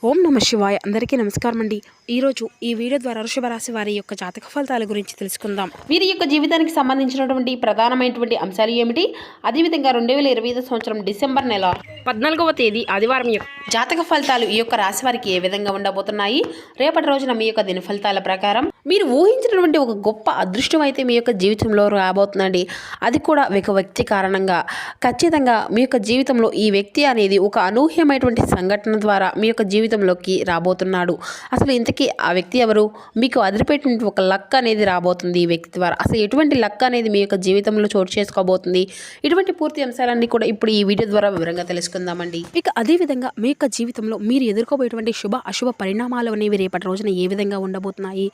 ఓం నమ శివాయ. అందరికీ నమస్కారం అండి. ఈరోజు ఈ వీడియో ద్వారా వృషభ రాశి వారి యొక్క జాతక ఫలితాల గురించి తెలుసుకుందాం. వీరి యొక్క జీవితానికి సంబంధించినటువంటి ప్రధానమైనటువంటి అంశాలు ఏమిటి, అదేవిధంగా 2025 సంవత్సరం డిసెంబర్ నెల 14వ తేదీ ఆదివారం యొక్క జాతక ఫలితాలు ఈ యొక్క రాశి వారికి ఏ విధంగా ఉండబోతున్నాయి, రేపటి రోజున మీ యొక్క దిన ఫలితాల ప్రకారం మీరు ఊహించినటువంటి ఒక గొప్ప అదృష్టం అయితే మీ యొక్క జీవితంలో రాబోతుందండి. అది కూడా ఒక వ్యక్తి కారణంగా ఖచ్చితంగా మీ యొక్క జీవితంలో ఈ వ్యక్తి అనేది ఒక అనూహ్యమైనటువంటి సంఘటన ద్వారా మీ యొక్క జీవితంలోకి రాబోతున్నాడు. అసలు ఇంతకీ ఆ వ్యక్తి ఎవరు, మీకు అదిరిపెట్టిన ఒక లక్ అనేది రాబోతుంది ఈ వ్యక్తి ద్వారా. అసలు ఎటువంటి లక్ అనేది మీ యొక్క జీవితంలో చోటు చేసుకోబోతుంది, ఇటువంటి పూర్తి అంశాలన్నీ కూడా ఇప్పుడు ఈ వీడియో ద్వారా వివరంగా తెలుసుకుందామండి. ఇక అదేవిధంగా మీ యొక్క జీవితంలో మీరు ఎదుర్కోబోయేటువంటి శుభ అశుభ పరిణామాలు అనేవి రేపటి రోజున ఏ విధంగా ఉండబోతున్నాయి,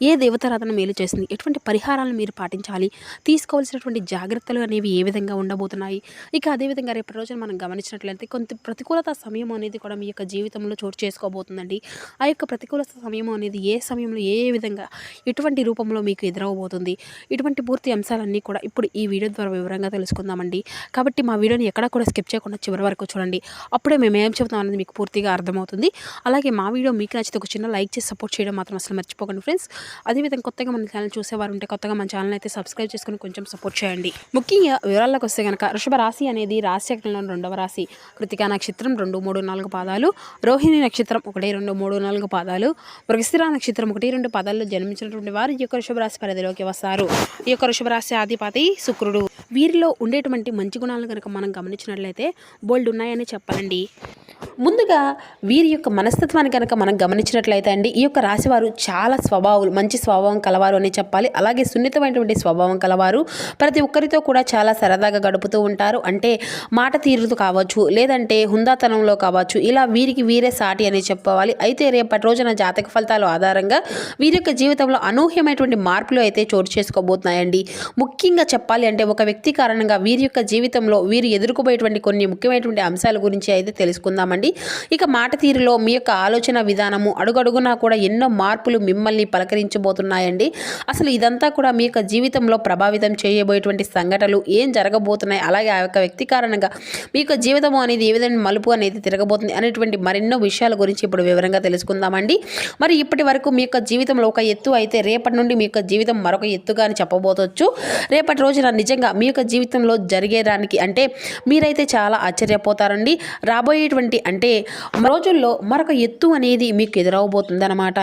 ఏ దేవతారాధన మేలు చేస్తుంది, ఎటువంటి పరిహారాలను మీరు పాటించాలి, తీసుకోవాల్సినటువంటి జాగ్రత్తలు అనేవి ఏ విధంగా ఉండబోతున్నాయి. ఇక అదేవిధంగా రేపటి రోజున మనం గమనించినట్లయితే కొంత ప్రతికూలత సమయం అనేది కూడా మీ యొక్క జీవితంలో చోటు చేసుకోబోతుందండి. ఆ యొక్క ప్రతికూలత సమయం అనేది ఏ సమయంలో ఏ విధంగా ఎటువంటి రూపంలో మీకు ఎదురవబోతుంది, ఇటువంటి పూర్తి అంశాలన్నీ కూడా ఇప్పుడు ఈ వీడియో ద్వారా వివరంగా తెలుసుకుందామండి. కాబట్టి మా వీడియోని ఎక్కడా కూడా స్కిప్ చేయకుండా చివరి వరకు చూడండి. అప్పుడే మేము ఏం చెబుతాం అనేది మీకు పూర్తిగా అర్థమవుతుంది. అలాగే మా వీడియో మీకు నచ్చితే ఒక చిన్న లైక్ చేసి సపోర్ట్ చేయడం మాత్రం అసలు మర్చిపోకండి ఫ్రెండ్స్. అదేవిధంగా కొత్తగా మన ఛానల్ చూసేవారు ఉంటే కొత్తగా మన ఛానల్ అయితే సబ్స్క్రైబ్ చేసుకుని కొంచెం సపోర్ట్ చేయండి. ముఖ్యంగా వివరాల్లోకి వస్తే కనుక వృషభ రాశి అనేది రాశి చక్రంలో 2వ రాశి. కృతికా నక్షత్రం 2, 3, 4 పాదాలు, రోహిణి నక్షత్రం 1, 2, 3, 4 పాదాలు, మృగశిర నక్షత్రం 1, 2 పాదాల్లో జన్మించినటువంటి వారు ఈ యొక్క వృషభ రాశి పరిధిలోకి వస్తారు. ఈ యొక్క వృషభ రాశి అధిపతి శుక్రుడు. వీరిలో ఉండేటువంటి మంచి గుణాలను కనుక మనం గమనించినట్లయితే బోల్డ్ ఉన్నాయని చెప్పాలండి. ముందుగా వీరి యొక్క మనస్తత్వాన్ని కనుక మనం గమనించినట్లయితే అండి, ఈ యొక్క రాశివారు చాలా మంచి స్వభావం కలవారు అని చెప్పాలి. అలాగే సున్నితమైనటువంటి స్వభావం కలవారు. ప్రతి ఒక్కరితో కూడా చాలా సరదాగా గడుపుతూ ఉంటారు. అంటే మాట తీరుతూ కావచ్చు, లేదంటే హుందాతనంలో కావచ్చు, ఇలా వీరికి వీరే సాటి అని చెప్పవాలి. అయితే రేపటి రోజున జాతక ఫలితాల ఆధారంగా వీరి యొక్క జీవితంలో అనూహ్యమైనటువంటి మార్పులు అయితే చోటు చేసుకోబోతున్నాయండి. ముఖ్యంగా చెప్పాలి అంటే ఒక వ్యక్తి కారణంగా వీరి యొక్క జీవితంలో వీరు ఎదుర్కోబోయేటువంటి కొన్ని ముఖ్యమైనటువంటి అంశాల గురించి అయితే తెలుసుకుందామండి. ఇక మాట తీరులో మీ యొక్క ఆలోచన విధానము అడుగడుగునా కూడా ఎన్నో మార్పులు మిమ్మల్ని పలకరించబోతున్నాయండి. అసలు ఇదంతా కూడా మీ యొక్క జీవితంలో ప్రభావితం చేయబోయేటువంటి సంఘటనలు ఏం జరగబోతున్నాయి, అలాగే ఆ యొక్క వ్యక్తి కారణంగా మీ యొక్క జీవితం అనేది ఏ విధంగా మలుపు అనేది తిరగబోతుంది అనేటువంటి మరెన్నో విషయాల గురించి ఇప్పుడు వివరంగా తెలుసుకుందామండి. మరి ఇప్పటి వరకు మీ యొక్క జీవితంలో ఒక ఎత్తు అయితే రేపటి నుండి మీ యొక్క జీవితం మరొక ఎత్తుగా అని చెప్పబోతవచ్చు. రేపటి రోజున నిజంగా మీ యొక్క జీవితంలో జరిగేదానికి అంటే మీరైతే చాలా ఆశ్చర్యపోతారండి. రాబోయేటువంటి అంటే రోజుల్లో మరొక ఎత్తు అనేది మీకు ఎదురవబోతుంది అనమాట.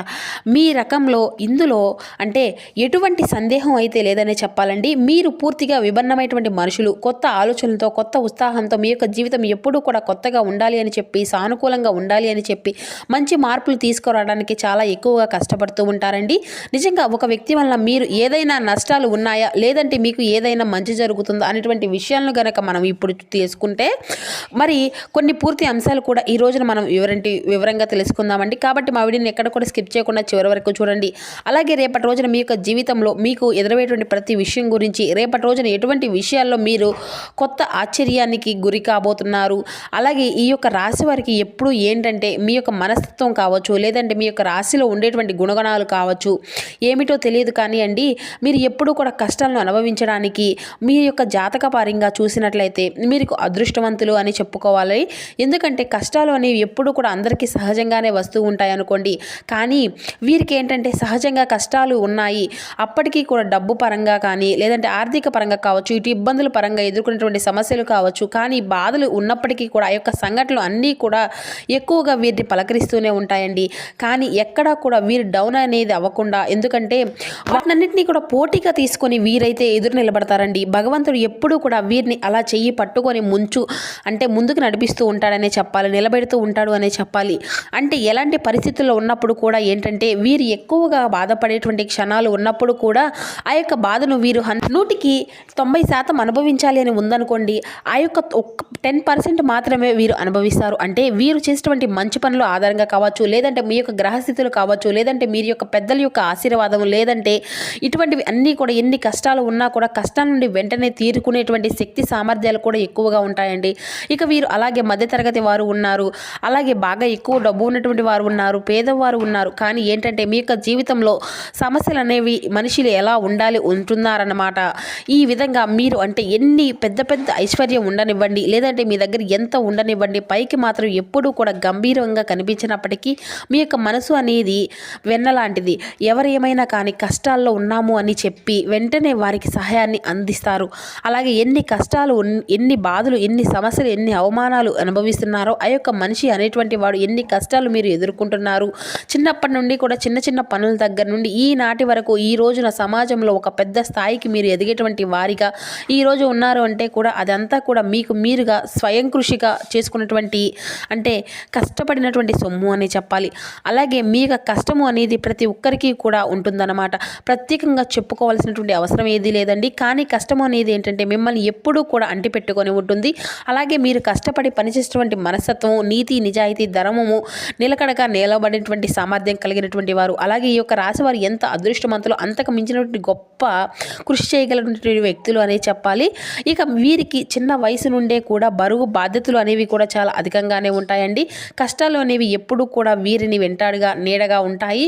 మీ రకంలో ఇందులో అంటే ఎటువంటి సందేహం అయితే లేదనే చెప్పాలండి. మీరు పూర్తిగా విభిన్నమైనటువంటి మనుషులు, కొత్త ఆలోచనలతో, కొత్త ఉత్సాహంతో మీ యొక్క జీవితం ఎప్పుడూ కూడా కొత్తగా ఉండాలి అని చెప్పి, సానుకూలంగా ఉండాలి అని చెప్పి, మంచి మార్పులు తీసుకురావడానికి చాలా ఎక్కువగా కష్టపడుతూ ఉంటారండి. నిజంగా ఒక వ్యక్తి వల్ల మీరు ఏదైనా నష్టాలు ఉన్నాయా, లేదంటే మీకు ఏదైనా మంచి జరుగుతుందా అనేటువంటి విషయాలను కనుక మనం ఇప్పుడు తీసుకుంటే మరి కొన్ని పూర్తి అంశాలు కూడా ఈ రోజున మనం వివరంగా తెలుసుకుందామండి. కాబట్టి మా వీడియోని ఎక్కడ కూడా స్కిప్ చేయకుండా చివరి వరకు చూడండి. అలాగే రేపటి రోజున మీ యొక్క జీవితంలో మీకు ఎదురయ్యేటువంటి ప్రతి విషయం గురించి, రేపటి రోజున ఎటువంటి విషయాల్లో మీరు కొత్త ఆశ్చర్యానికి గురి కాబోతున్నారు, అలాగే ఈ యొక్క రాశి వారికి ఎప్పుడు ఏంటంటే మీ యొక్క మనస్తత్వం కావచ్చు, లేదంటే మీ యొక్క రాశిలో ఉండేటువంటి గుణగణాలు కావచ్చు, ఏమిటో తెలియదు కానీ అండి, మీరు ఎప్పుడూ కూడా కష్టాలను అనుభవించడానికి మీ యొక్క జాతకపరంగా చూసినట్లయితే మీరు అదృష్టవంతులు అని చెప్పుకోవాలి. ఎందుకంటే కష్టాలు అనేవి ఎప్పుడు కూడా అందరికీ సహజంగానే వస్తూ ఉంటాయి అనుకోండి. కానీ వీరికి ఏంటంటే సహజంగా కష్టాలు ఉన్నాయి, అప్పటికీ కూడా డబ్బు పరంగా కానీ, లేదంటే ఆర్థిక పరంగా కావచ్చు, ఇటు ఇబ్బందుల పరంగా ఎదుర్కొనేటువంటి సమస్యలు కావచ్చు, కానీ బాధలు ఉన్నప్పటికీ కూడా ఆ యొక్క సంఘటనలు అన్నీ కూడా ఎక్కువగా వీరిని పలకరిస్తూనే ఉంటాయండి. కానీ ఎక్కడా కూడా వీరు డౌన్ అనేది అవ్వకుండా, ఎందుకంటే వాటినన్నింటినీ కూడా పోటీగా తీసుకొని వీరైతే ఎదురు నిలబడతారండి. భగవంతుడు ఎప్పుడూ కూడా వీరిని అలా చెయ్యి పట్టుకొని ముందుకు నడిపిస్తూ ఉంటాడనే చెప్పాలి, నిలబెడుతూ ఉంటాడు అనే చెప్పాలి. అంటే ఎలాంటి పరిస్థితుల్లో ఉన్నప్పుడు కూడా ఏంటంటే వీరు ఎక్కువగా బాధపడేటువంటి క్షణాలు ఉన్నప్పుడు కూడా ఆ యొక్క బాధను వీరు 100కి 90% అనుభవించాలి అని ఉందనుకోండి, ఆ యొక్క 10% మాత్రమే వీరు అనుభవిస్తారు. అంటే వీరు చేసేటువంటి మంచి పనులు ఆధారంగా కావచ్చు, లేదంటే మీ యొక్క గ్రహస్థితులు కావచ్చు, లేదంటే మీరు యొక్క పెద్దల యొక్క ఆశీర్వాదం, లేదంటే ఇటువంటివి అన్నీ కూడా ఎన్ని కష్టాలు ఉన్నా కూడా కష్టాల నుండి వెంటనే తీరుకునేటువంటి శక్తి సామర్థ్యాలు కూడా ఎక్కువగా ఉంటాయండి. ఇక వీరు అలాగే మధ్యతరగతి వారు ఉన్నారు, అలాగే బాగా ఎక్కువ డబ్బు ఉన్నటువంటి వారు ఉన్నారు, పేదవారు ఉన్నారు. కానీ ఏంటంటే మీ యొక్క జీవితంలో జీవితంలో సమస్యలు అనేవి మనుషులు ఎలా ఉండాలి ఉంటున్నారన్నమాట. ఈ విధంగా మీరు అంటే ఎన్ని పెద్ద పెద్ద ఐశ్వర్యం ఉండనివ్వండి, లేదంటే మీ దగ్గర ఎంత ఉండనివ్వండి, పైకి మాత్రం ఎప్పుడూ కూడా గంభీరంగా కనిపించినప్పటికీ మీ యొక్క మనసు అనేది వెన్నలాంటిది. ఎవరేమైనా కానీ కష్టాల్లో ఉన్నాము అని చెప్పి వెంటనే వారికి సహాయాన్ని అందిస్తారు. అలాగే ఎన్ని కష్టాలు ఎన్ని బాధలు, ఎన్ని సమస్యలు, ఎన్ని అవమానాలు అనుభవిస్తున్నారో ఆ యొక్క మనిషి అనేటువంటి వాడు ఎన్ని కష్టాలు మీరు ఎదుర్కొంటున్నారు, చిన్నప్పటి నుండి కూడా చిన్న చిన్న పనుల దగ్గర నుండి ఈనాటి వరకు ఈ రోజున సమాజంలో ఒక పెద్ద స్థాయికి మీరు ఎదిగేటువంటి వారిగా ఈరోజు ఉన్నారు అంటే కూడా అదంతా కూడా మీకు మీరుగా స్వయం కృషిగా చేసుకున్నటువంటి అంటే కష్టపడినటువంటి సొమ్ము అని చెప్పాలి. అలాగే మీ యొక్క కష్టము అనేది ప్రతి ఒక్కరికి కూడా ఉంటుందన్నమాట. ప్రత్యేకంగా చెప్పుకోవాల్సినటువంటి అవసరం ఏది లేదండి. కానీ కష్టము అనేది ఏంటంటే మిమ్మల్ని ఎప్పుడూ కూడా అంటిపెట్టుకొని ఉంటుంది. అలాగే మీరు కష్టపడి పనిచేసేటువంటి మనస్తత్వం, నీతి, నిజాయితీ, ధర్మము, నిలకడగా నిలబడినటువంటి సామర్థ్యం కలిగినటువంటి వారు. అలాగే ఈ యొక్క రాశి వారు ఎంత అదృష్టవంతులు, అంతకు మించినటువంటి గొప్ప కృషి చేయగలిగినటువంటి వ్యక్తులు అనే చెప్పాలి. ఇక వీరికి చిన్న వయసు నుండే కూడా బరువు బాధ్యతలు అనేవి కూడా చాలా అధికంగానే ఉంటాయండి. కష్టాలు అనేవి ఎప్పుడూ కూడా వీరిని వెంటాడుగా నీడగా ఉంటాయి.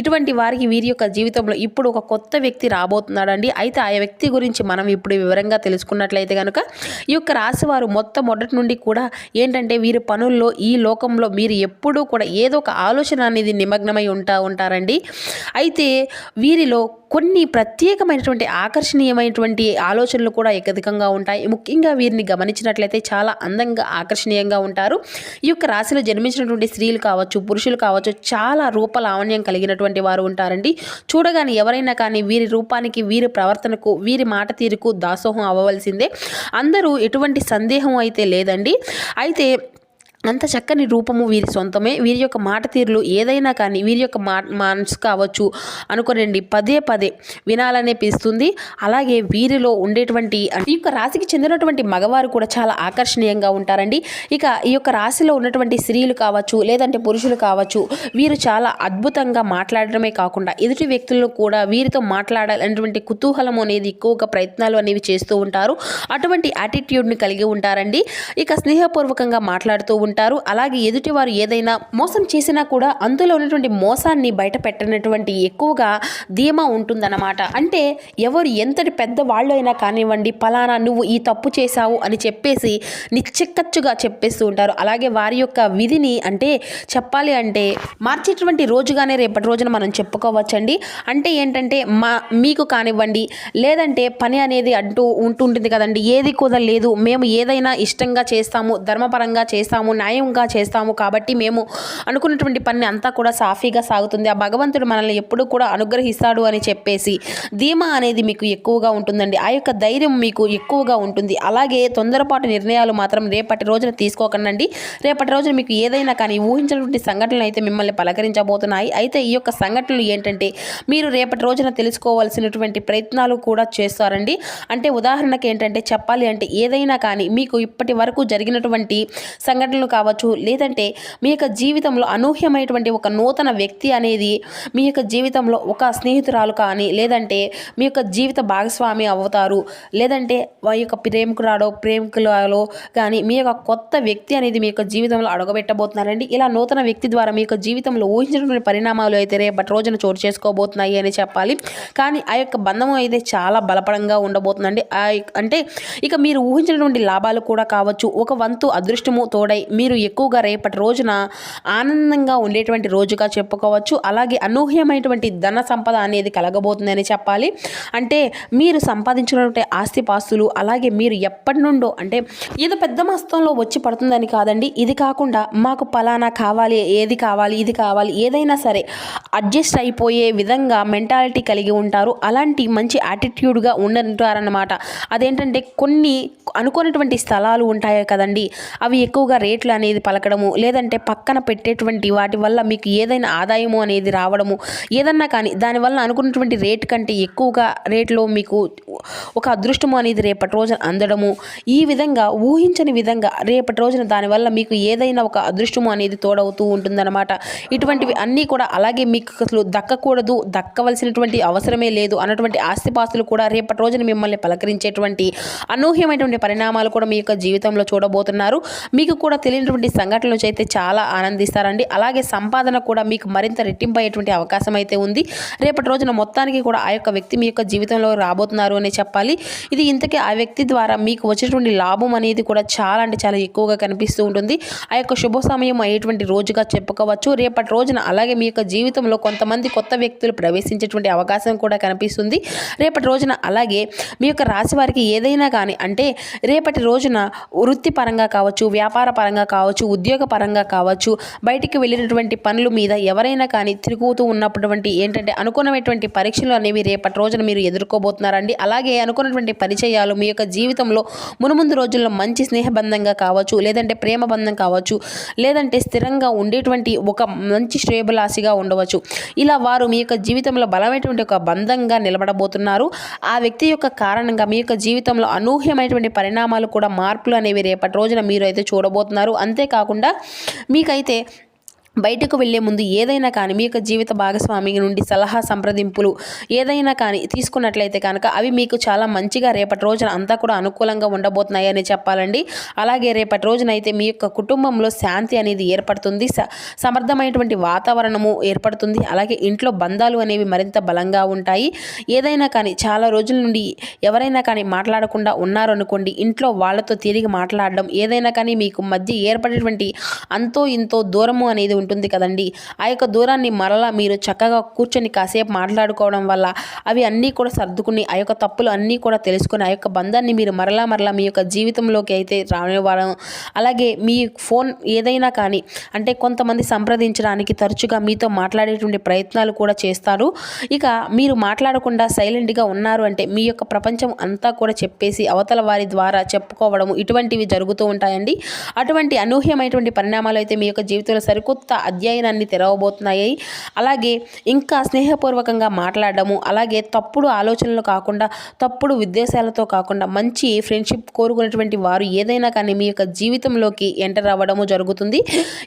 ఇటువంటి వారికి వీరి యొక్క జీవితంలో ఇప్పుడు ఒక కొత్త వ్యక్తి రాబోతున్నాడండి. అయితే ఆ వ్యక్తి గురించి మనం ఇప్పుడు వివరంగా తెలుసుకున్నట్లయితే కనుక ఈ యొక్క రాశి వారు మొట్టమొదటి నుండి కూడా ఏంటంటే వీరి పనుల్లో ఈ లోకంలో మీరు ఎప్పుడూ కూడా ఏదో ఒక ఆలోచన అనేది నిమగ్నమై ఉంటారండి. అయితే వీరిలో కొన్ని ప్రత్యేకమైనటువంటి ఆకర్షణీయమైనటువంటి ఆలోచనలు కూడా అధికంగా ఉంటాయి. ముఖ్యంగా వీరిని గమనించినట్లయితే చాలా అందంగా ఆకర్షణీయంగా ఉంటారు. ఈ యొక్క రాశిలో జన్మించినటువంటి స్త్రీలు కావచ్చు, పురుషులు కావచ్చు, చాలా రూపలావణ్యం కలిగినటువంటి వారు ఉంటారండి. చూడగానే ఎవరైనా కానీ వీరి రూపానికి, వీరి ప్రవర్తనకు, వీరి మాట తీరుకు దాసోహం అవ్వవలసిందే. అందరూ ఎటువంటి సందేహం అయితే లేదండి. అయితే అంత చక్కని రూపము వీరి సొంతమే. వీరి యొక్క మాట తీరులు ఏదైనా కానీ వీరి యొక్క మనసు కావచ్చు అనుకోనండి పదే పదే వినాలనే పిస్తుంది. అలాగే వీరిలో ఉండేటువంటి ఈ యొక్క రాశికి చెందినటువంటి మగవారు కూడా చాలా ఆకర్షణీయంగా ఉంటారండి. ఇక ఈ యొక్క రాశిలో ఉన్నటువంటి స్త్రీలు కావచ్చు, లేదంటే పురుషులు కావచ్చు, వీరు చాలా అద్భుతంగా మాట్లాడడమే కాకుండా ఎదుటి వ్యక్తులను కూడా వీరితో మాట్లాడాలనేటువంటి కుతూహలం అనేది ఎక్కువగా ప్రయత్నాలు అనేవి చేస్తూ ఉంటారు. అటువంటి యాటిట్యూడ్ని కలిగి ఉంటారండి. ఇక స్నేహపూర్వకంగా మాట్లాడుతూ ఉంటారు. అలాగే ఎదుటివారు ఏదైనా మోసం చేసినా కూడా అందులో ఉన్నటువంటి మోసాన్ని బయట పెట్టినటువంటి ఎక్కువగా ధీమా ఉంటుందన్నమాట. అంటే ఎవరు ఎంతటి పెద్ద వాళ్ళు అయినా కానివ్వండి, పలానా నువ్వు ఈ తప్పు చేశావు అని చెప్పేసి నిశ్చిక్కచ్చుగా చెప్పేస్తూ ఉంటారు. అలాగే వారి యొక్క విధిని అంటే చెప్పాలి అంటే మార్చేటువంటి రోజుగానే రేపటి రోజున మనం చెప్పుకోవచ్చండి. అంటే ఏంటంటే మీకు కానివ్వండి, లేదంటే పని అనేది అంటూ ఉంటుంటుంది కదండి, ఏది కుదరలేదు, మేము ఏదైనా ఇష్టంగా చేస్తాము, ధర్మపరంగా చేస్తాము, న్యాయంగా చేస్తాము, కాబట్టి మేము అనుకున్నటువంటి పని అంతా కూడా సాఫీగా సాగుతుంది, ఆ భగవంతుడు మనల్ని ఎప్పుడూ కూడా అనుగ్రహిస్తాడు అని చెప్పేసి ధీమా అనేది మీకు ఎక్కువగా ఉంటుందండి. ఆ యొక్క ధైర్యం మీకు ఎక్కువగా ఉంటుంది. అలాగే తొందరపాటు నిర్ణయాలు మాత్రం రేపటి రోజున తీసుకోకండి. రేపటి రోజున మీకు ఏదైనా కానీ ఊహించినటువంటి సంఘటనలు అయితే మిమ్మల్ని పలకరించబోతున్నాయి. అయితే ఈ యొక్క సంఘటనలు ఏంటంటే మీరు రేపటి రోజున తెలుసుకోవాల్సినటువంటి ప్రయత్నాలు కూడా చేస్తారండి. అంటే ఉదాహరణకి ఏంటంటే చెప్పాలి అంటే ఏదైనా కానీ మీకు ఇప్పటి వరకు జరిగినటువంటి సంఘటనలు కావచ్చు, లేదంటే మీ యొక్క జీవితంలో అనూహ్యమైనటువంటి ఒక నూతన వ్యక్తి అనేది మీ యొక్క జీవితంలో ఒక స్నేహితురాలు కానీ, లేదంటే మీ యొక్క జీవిత భాగస్వామి అవుతారు, లేదంటే మీ యొక్క ప్రేమికులలో కానీ మీ యొక్క కొత్త వ్యక్తి అనేది మీ యొక్క జీవితంలో అడగబెట్టబోతున్నారండి. ఇలా నూతన వ్యక్తి ద్వారా మీ యొక్క జీవితంలో ఊహించినటువంటి పరిణామాలు అయితే రేపటి రోజున చోటు చేసుకోబోతున్నాయి అని చెప్పాలి. కానీ ఆ యొక్క బంధం అయితే చాలా బలపడంగా ఉండబోతుందండి. అంటే ఇక మీరు ఊహించినటువంటి లాభాలు కూడా కావచ్చు, ఒక వంతు అదృష్టము తోడై మీరు ఎక్కువగా రేపటి రోజున ఆనందంగా ఉండేటువంటి రోజుగా చెప్పుకోవచ్చు. అలాగే అనూహ్యమైనటువంటి ధన సంపద అనేది కలగబోతుందని చెప్పాలి. అంటే మీరు సంపాదించినటువంటి ఆస్తిపాస్తులు, అలాగే మీరు ఎప్పటి నుండో అంటే ఏదో పెద్ద మొత్తంలో వచ్చి పడుతుందని కాదండి, ఇది కాకుండా మాకు పలానా కావాలి, ఏది కావాలి, ఇది కావాలి, ఏదైనా సరే అడ్జస్ట్ అయిపోయే విధంగా మెంటాలిటీ కలిగి ఉంటారు. అలాంటి మంచి యాటిట్యూడ్గా ఉంటారన్నమాట. అదేంటంటే కొన్ని అనుకున్నటువంటి స్థలాలు ఉంటాయి కదండి, అవి ఎక్కువగా రేట్లు అనేది పలకడము, లేదంటే పక్కన పెట్టేటువంటి వాటి వల్ల మీకు ఏదైనా ఆదాయము అనేది రావడము, ఏదన్నా కానీ దానివల్ల అనుకున్నటువంటి రేటు కంటే ఎక్కువగా రేట్లో మీకు ఒక అదృష్టము అనేది రేపటి రోజున అందడము, ఈ విధంగా ఊహించని విధంగా రేపటి రోజున దానివల్ల మీకు ఏదైనా ఒక అదృష్టము అనేది తోడవుతూ ఉంటుందన్నమాట. ఇటువంటివి అన్నీ కూడా అలాగే మీకు అసలు దక్కకూడదు, దక్కవలసినటువంటి అవసరమే లేదు అన్నటువంటి ఆస్తిపాస్తులు కూడా రేపటి రోజున మిమ్మల్ని పలకరించేటువంటి అనూహ్యమైనటువంటి పరిణామాలు కూడా మీ యొక్క జీవితంలో చూడబోతున్నారు. మీకు కూడా జరిగినటువంటి సంఘటనల నుంచి అయితే చాలా ఆనందిస్తారండి. అలాగే సంపాదన కూడా మీకు మరింత రెట్టింపు అయ్యేటువంటి అవకాశం అయితే ఉంది. రేపటి రోజున మొత్తానికి కూడా ఆ యొక్క వ్యక్తి మీ యొక్క జీవితంలో రాబోతున్నారు అని చెప్పాలి. ఇది ఇంతకీ ఆ వ్యక్తి ద్వారా మీకు వచ్చేటువంటి లాభం అనేది కూడా చాలా అంటే చాలా ఎక్కువగా కనిపిస్తూ ఉంటుంది. ఆ యొక్క శుభ సమయం అయ్యేటువంటి రోజుగా చెప్పుకోవచ్చు రేపటి రోజున. అలాగే మీ యొక్క జీవితంలో కొంతమంది కొత్త వ్యక్తులు ప్రవేశించేటువంటి అవకాశం కూడా కనిపిస్తుంది రేపటి రోజున. అలాగే మీ యొక్క రాశి వారికి ఏదైనా కానీ అంటే రేపటి రోజున వృత్తిపరంగా కావచ్చు, వ్యాపార పరంగా కావచ్చు, ఉద్యోగ పరంగా కావచ్చు, బయటికి వెళ్ళినటువంటి పనుల మీద ఎవరైనా కానీ తిరుగుతూ ఉన్నటువంటి ఏంటంటే అనుకున్నటువంటి పరీక్షలు అనేవి రేపటి రోజున మీరు ఎదుర్కోబోతున్నారండి. అలాగే అనుకున్నటువంటి పరిచయాలు మీ యొక్క జీవితంలో మునుముందు రోజుల్లో మంచి స్నేహబంధంగా కావచ్చు, లేదంటే ప్రేమ బంధం కావచ్చు, లేదంటే స్థిరంగా ఉండేటువంటి ఒక మంచి శ్రేయభిలాషిగా ఉండవచ్చు. ఇలా వారు మీ యొక్క జీవితంలో బలమైనటువంటి ఒక బంధంగా నిలబడబోతున్నారు. ఆ వ్యక్తి యొక్క కారణంగా మీ యొక్క జీవితంలో అనూహ్యమైనటువంటి పరిణామాలు కూడా మార్పులు అనేవి రేపటి రోజున మీరు అయితే చూడబోతున్నారు. అంతేకాకుండా మీకైతే బయటకు వెళ్లే ముందు ఏదైనా కానీ మీ యొక్క జీవిత భాగస్వామి నుండి సలహా సంప్రదింపులు ఏదైనా కానీ తీసుకున్నట్లయితే కనుక అవి మీకు చాలా మంచిగా రేపటి రోజున అంతా కూడా అనుకూలంగా ఉండబోతున్నాయని చెప్పాలండి. అలాగే రేపటి రోజున అయితే మీ యొక్క కుటుంబంలో శాంతి అనేది ఏర్పడుతుంది, సమర్థమైనటువంటి వాతావరణము ఏర్పడుతుంది. అలాగే ఇంట్లో బంధాలు అనేవి మరింత బలంగా ఉంటాయి. ఏదైనా కానీ చాలా రోజుల నుండి ఎవరైనా కానీ మాట్లాడకుండా ఉన్నారు అనుకోండి, ఇంట్లో వాళ్ళతో తిరిగి మాట్లాడడం, ఏదైనా కానీ మీకు మధ్య ఏర్పడేటువంటి అంతో ఇంతో దూరము అనేది ఉంటుంది కదండి. ఆ యొక్క దూరాన్ని మరలా మీరు చక్కగా కూర్చొని కాసేపు మాట్లాడుకోవడం వల్ల అవి అన్నీ కూడా సర్దుకుని ఆ యొక్క తప్పులు అన్నీ కూడా తెలుసుకుని ఆ యొక్క బంధాన్ని మీరు మరలా మీ యొక్క జీవితంలోకి అయితే రానివ్వడం. అలాగే మీ ఫోన్ ఏదైనా కానీ అంటే కొంతమంది సంప్రదించడానికి తరచుగా మీతో మాట్లాడేటువంటి ప్రయత్నాలు కూడా చేస్తారు. ఇక మీరు మాట్లాడకుండా సైలెంట్గా ఉన్నారు అంటే మీ యొక్క ప్రపంచం అంతా కూడా చెప్పేసి అవతల వారి ద్వారా చెప్పుకోవడం ఇటువంటివి జరుగుతూ ఉంటాయండి. అటువంటి అనూహ్యమైనటువంటి పరిణామాలు అయితే మీ యొక్క జీవితంలో సరికొత్త అధ్యయనాన్ని తెరవబోతున్నాయి. అలాగే ఇంకా స్నేహపూర్వకంగా మాట్లాడడము, అలాగే తప్పుడు ఆలోచనలు కాకుండా తప్పుడు ఉద్దేశాలతో కాకుండా మంచి ఫ్రెండ్షిప్ కోరుకునేటువంటి వారు ఏదైనా కానీ మీ యొక్క జీవితంలోకి ఎంటర్ అవ్వడము జరుగుతుంది.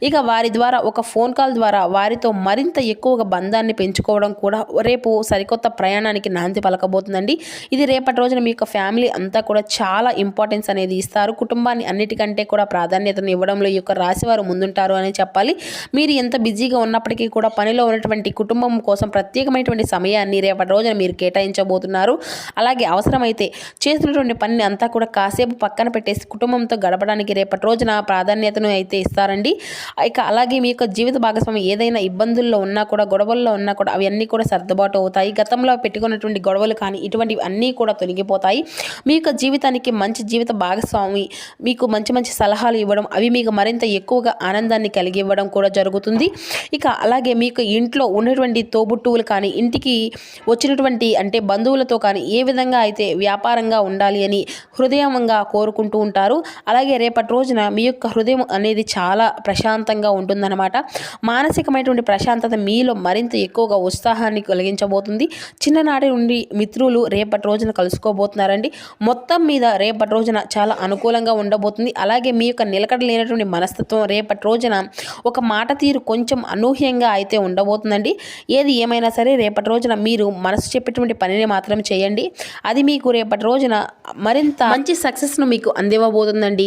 ఇక వారి ద్వారా ఒక ఫోన్ కాల్ ద్వారా వారితో మరింత ఎక్కువగా బంధాన్ని పెంచుకోవడం కూడా రేపు సరికొత్త ప్రయాణానికి నాంది పలకబోతుందండి. ఇది రేపటి రోజున మీ యొక్క ఫ్యామిలీ అంతా కూడా చాలా ఇంపార్టెన్స్ అనేది ఇస్తారు. కుటుంబాన్ని అన్నిటికంటే కూడా ప్రాధాన్యతను ఇవ్వడంలో ఈ యొక్క రాశివారు ముందుంటారు అని చెప్పాలి. మీరు ఎంత బిజీగా ఉన్నప్పటికీ కూడా పనిలో ఉన్నటువంటి కుటుంబం కోసం ప్రత్యేకమైనటువంటి సమయాన్ని రేపటి రోజున మీరు కేటాయించబోతున్నారు. అలాగే అవసరమైతే చేస్తున్నటువంటి పనిని అంతా కూడా కాసేపు పక్కన పెట్టేసి కుటుంబంతో గడపడానికి రేపటి రోజున ప్రాధాన్యతను అయితే ఇస్తారండి. ఇక అలాగే మీ యొక్క జీవిత భాగస్వామి ఏదైనా ఇబ్బందుల్లో ఉన్నా కూడా, గొడవల్లో ఉన్నా కూడా అవి అన్నీ కూడా సర్దుబాటు అవుతాయి. గతంలో పెట్టుకున్నటువంటి గొడవలు కానీ ఇటువంటివి అన్నీ కూడా తొలగిపోతాయి. మీ యొక్క జీవితానికి మంచి జీవిత భాగస్వామి మీకు మంచి మంచి సలహాలు ఇవ్వడం, అవి మీకు మరింత ఎక్కువగా ఆనందాన్ని కలిగి ఇవ్వడం కూడా జరుగుతుంది. ఇక అలాగే మీకు ఇంట్లో ఉన్నటువంటి తోబుట్టువులు కానీ, ఇంటికి వచ్చినటువంటి అంటే బంధువులతో కానీ ఏ విధంగా అయితే వ్యాపారంగా ఉండాలి అని హృదయంగా కోరుకుంటూ ఉంటారు. అలాగే రేపటి రోజున మీ యొక్క హృదయం అనేది చాలా ప్రశాంతంగా ఉంటుందన్నమాట. మానసికమైనటువంటి ప్రశాంతత మీలో మరింత ఎక్కువగా ఉత్సాహాన్ని కలిగించబోతుంది. చిన్ననాటి నుండి మిత్రులు రేపటి రోజున కలుసుకోబోతున్నారండి. మొత్తం మీద రేపటి రోజున చాలా అనుకూలంగా ఉండబోతుంది. అలాగే మీ యొక్క నిలకడ లేనటువంటి మనస్తత్వం రేపటి రోజున ఒక మాట తీరు కొంచెం అనూహ్యంగా అయితే ఉండబోతుందండి. ఏది ఏమైనా సరే రేపటి రోజున మీరు మనసు చెప్పేటువంటి పనిని మాత్రం చేయండి. అది మీకు రేపటి రోజున మరింత మంచి సక్సెస్ను మీకు అందివ్వబోతుందండి.